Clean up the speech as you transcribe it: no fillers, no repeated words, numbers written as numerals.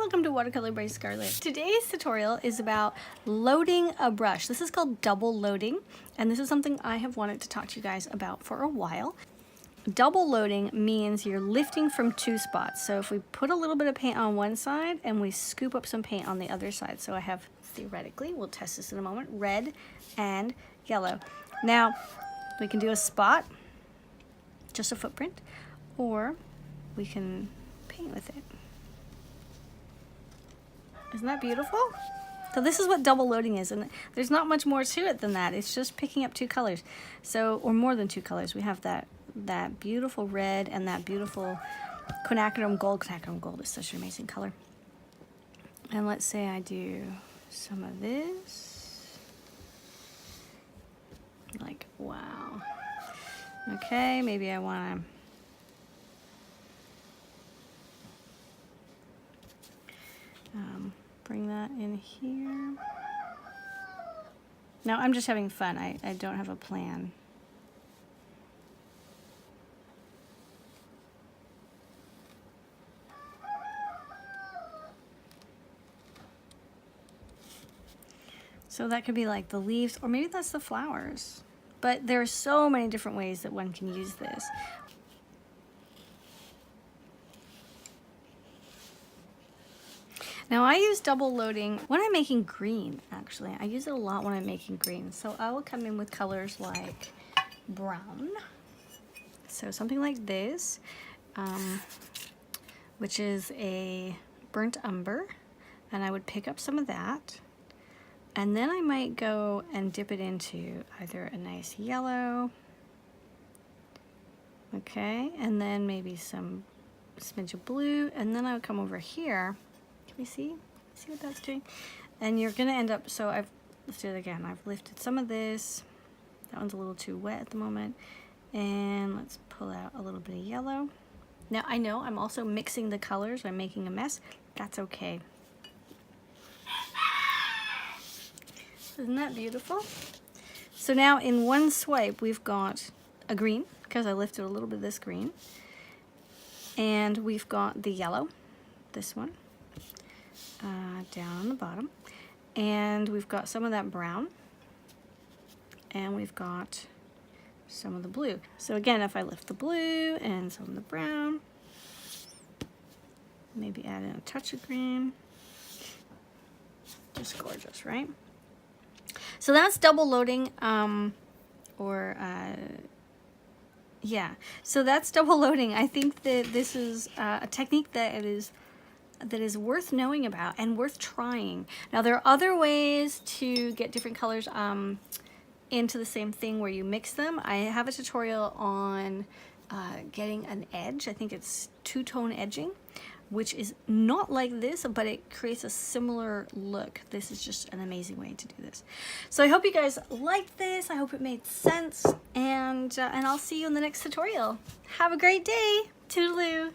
welcome to Watercolor by Scarlett. Today's tutorial is about loading a brush. This is called double loading, and this is something I have wanted to talk to you guys about for a while. Double loading means you're lifting from two spots. So if we put a little bit of paint on one side and we scoop up some paint on the other side. So I have, theoretically, we'll test this in a moment, red and yellow. Now, we can do a spot, just a footprint, or we can paint with it. Isn't that beautiful? So this is what double loading is, and there's not much more to it than that. It's just picking up two colors, so, or more than two colors. We have that beautiful red and that beautiful quinacridone gold. Quinacridone gold is such an amazing color. And let's say I do some of this. Like, wow. Okay, maybe I want to bring that in here. Now I'm just having fun. I don't have a plan. So that could be like the leaves, or maybe that's the flowers. But there are so many different ways that one can use this. Now I use double loading when I'm making green, actually. I use it a lot when I'm making green. So I will come in with colors like brown. So something like this, which is a burnt umber. And I would pick up some of that. And then I might go and dip it into either a nice yellow, okay, and then maybe some smidge of blue, and then I would come over here. Can we see what that's doing? And you're gonna end up, so let's do it again. I've lifted some of this. That one's a little too wet at the moment. And let's pull out a little bit of yellow. Now I know I'm also mixing the colors. I'm making a mess. That's okay. Isn't that beautiful? So now in one swipe we've got a green, because I lifted a little bit of this green. And we've got the yellow, this one. Down on the bottom, and we've got some of that brown, and we've got some of the blue. So again, if I lift the blue and some of the brown, maybe add in a touch of green, just gorgeous, right? So that's double loading, yeah, so that's double loading. I think that this is a technique that is worth knowing about and worth trying. Now there are other ways to get different colors into the same thing where you mix them. I have a tutorial on getting an edge. I think it's two-tone edging, which is not like this, but it creates a similar look. This is just an amazing way to do this. So I hope you guys liked this. I hope it made sense, and I'll see you in the next tutorial. Have a great day. Toodaloo.